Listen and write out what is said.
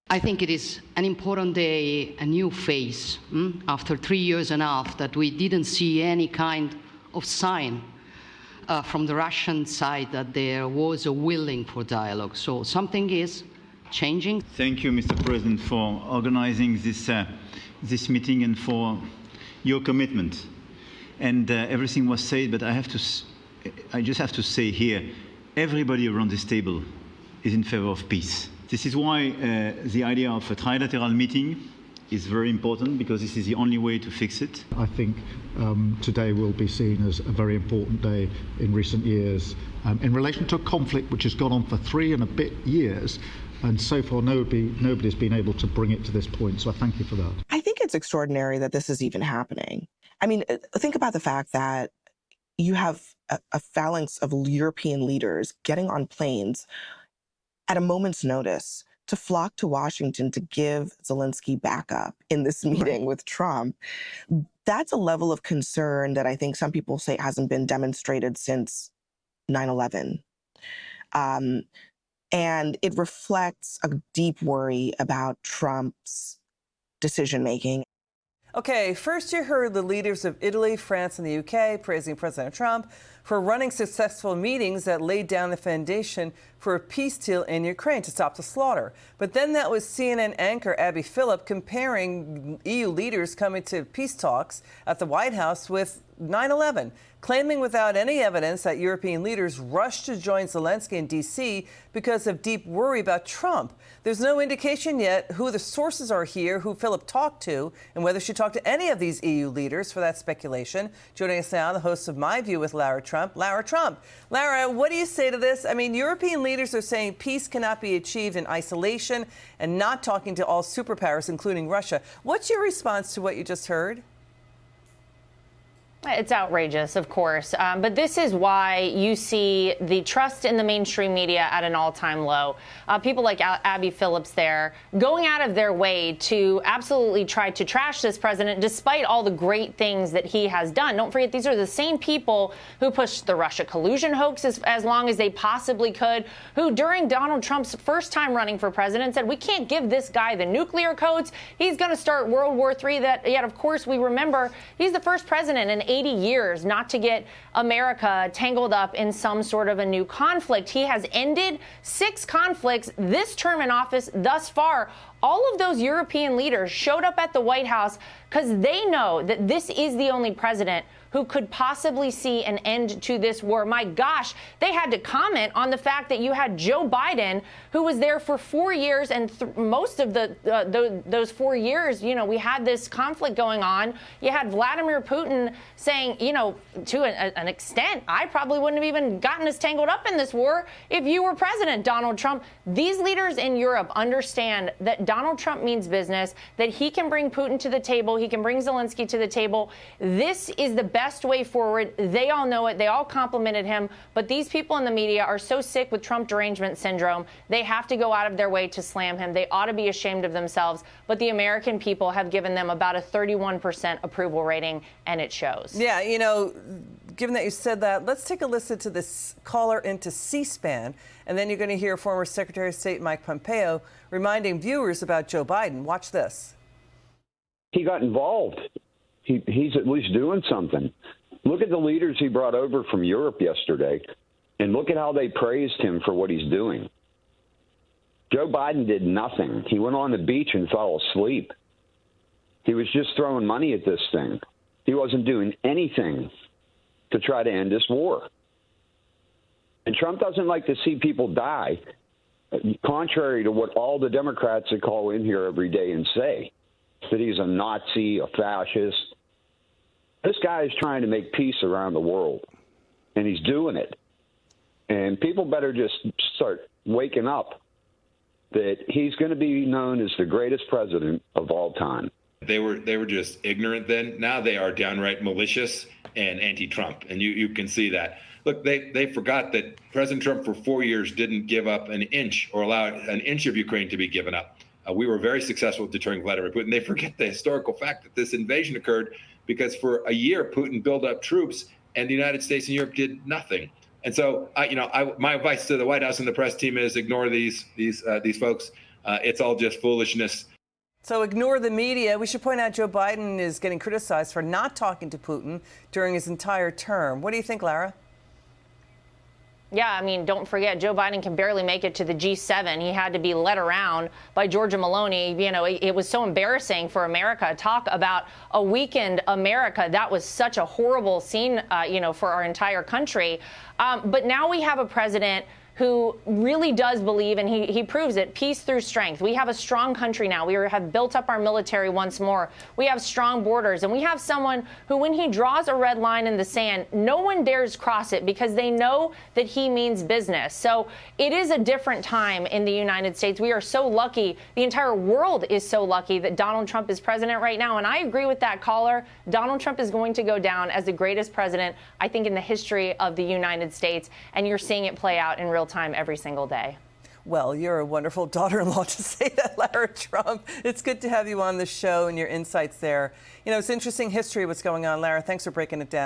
I think it is an important day, a new phase, after 3 years and a half that we didn't see any kind of sign from the Russian side that there was a willing for dialogue. So something is changing. Thank you, Mr. President, for organizing this meeting and for your commitment. And everything was said, but I just have to say here, everybody around this table is in favor of peace. This is why the idea of a trilateral meeting is very important, because this is the only way to fix it. I think today will be seen as a very important day in recent years in relation to a conflict which has gone on for 3 and a bit years. And so far, nobody's been able to bring it to this point. So I thank you for that. I think it's extraordinary that this is even happening. I mean, think about the fact that you have a phalanx of European leaders getting on planes at a moment's notice to flock to Washington to give Zelensky backup in this meeting with Trump. That's a level of concern that I think some people say hasn't been demonstrated since 9/11. And it reflects a deep worry about Trump's decision-making. Okay, first you heard the leaders of Italy, France, and the UK praising President Trump for running successful meetings that laid down the foundation for a peace deal in Ukraine to stop the slaughter. But then that was CNN anchor Abby Phillip comparing EU leaders coming to peace talks at the White House with 9/11, claiming without any evidence that European leaders rushed to join Zelensky in D.C. because of deep worry about Trump. There's no indication yet who the sources are here, who Phillip talked to, and whether she talked to any of these EU leaders for that speculation. Joining us now, the host of My View with Lara Trump. Lara, what do you say to this? I mean, European leaders are saying peace cannot be achieved in isolation and not talking to all superpowers, including Russia. What's your response to what you just heard? It's outrageous, of course. But this is why you see the trust in the mainstream media at an all-time low. People like Abby Phillips there going out of their way to absolutely try to trash this president despite all the great things that he has done. Don't forget, these are the same people who pushed the Russia collusion hoax as long as they possibly could, who during Donald Trump's first time running for president said, we can't give this guy the nuclear codes. He's going to start World War III. Yet, of course, we remember he's the first president in 80 years not to get America tangled up in some sort of a new conflict. He has ended 6 conflicts this term in office thus far. All of those European leaders showed up at the White House because they know that this is the only president who could possibly see an end to this war. My gosh, they had to comment on the fact that you had Joe Biden, who was there for 4 years, and most of those 4 years, you know, we had this conflict going on. You had Vladimir Putin saying, you know, to an extent, I probably wouldn't have even gotten us tangled up in this war if you were president, Donald Trump. These leaders in Europe understand that Donald Trump means business, that he can bring Putin to the table, he can bring Zelensky to the table. This is the best way forward. They all know it. They all complimented him. But these people in the media are so sick with Trump derangement syndrome, they have to go out of their way to slam him. They ought to be ashamed of themselves. But the American people have given them about a 31% approval rating, and it shows. Yeah, you know, given that you said that, let's take a listen to this caller into C-SPAN, and then you're going to hear former Secretary of State Mike Pompeo reminding viewers about Joe Biden. Watch this. He got involved. He's at least doing something. Look at the leaders he brought over from Europe yesterday, and look at how they praised him for what he's doing. Joe Biden did nothing. He went on the beach and fell asleep. He was just throwing money at this thing. He wasn't doing anything to try to end this war. And Trump doesn't like to see people die, contrary to what all the Democrats that call in here every day and say, that he's a Nazi, a fascist. This guy is trying to make peace around the world, and he's doing it. And people better just start waking up that he's going to be known as the greatest president of all time. They were just ignorant then. Now they are downright malicious and anti-Trump, and you can see that. Look, they forgot that President Trump for 4 years didn't give up an inch or allow an inch of Ukraine to be given up. We were very successful at deterring Vladimir Putin. They forget the historical fact that this invasion occurred because for a year, Putin built up troops and the United States and Europe did nothing. And so, my advice to the White House and the press team is ignore these folks. It's all just foolishness. So ignore the media. We should point out Joe Biden is getting criticized for not talking to Putin during his entire term. What do you think, Lara? Yeah, I mean, don't forget, Joe Biden can barely make it to the G7. He had to be led around by Giorgia Meloni. It was so embarrassing for America. Talk about a weakened America. That was such a horrible scene, for our entire country. But now we have a president who really does believe, and he proves it, peace through strength. We have a strong country now. We have built up our military once more. We have strong borders, and we have someone who, when he draws a red line in the sand, no one dares cross it because they know that he means business. So it is a different time in the United States. We are so lucky. The entire world is so lucky that Donald Trump is president right now. And I agree with that caller. Donald Trump is going to go down as the greatest president, I think, in the history of the United States. And you're seeing it play out in real time every single day. Well, you're a wonderful daughter-in-law to say that, Lara Trump. It's good to have you on the show and your insights there. It's interesting history what's going on. Lara, thanks for breaking it down.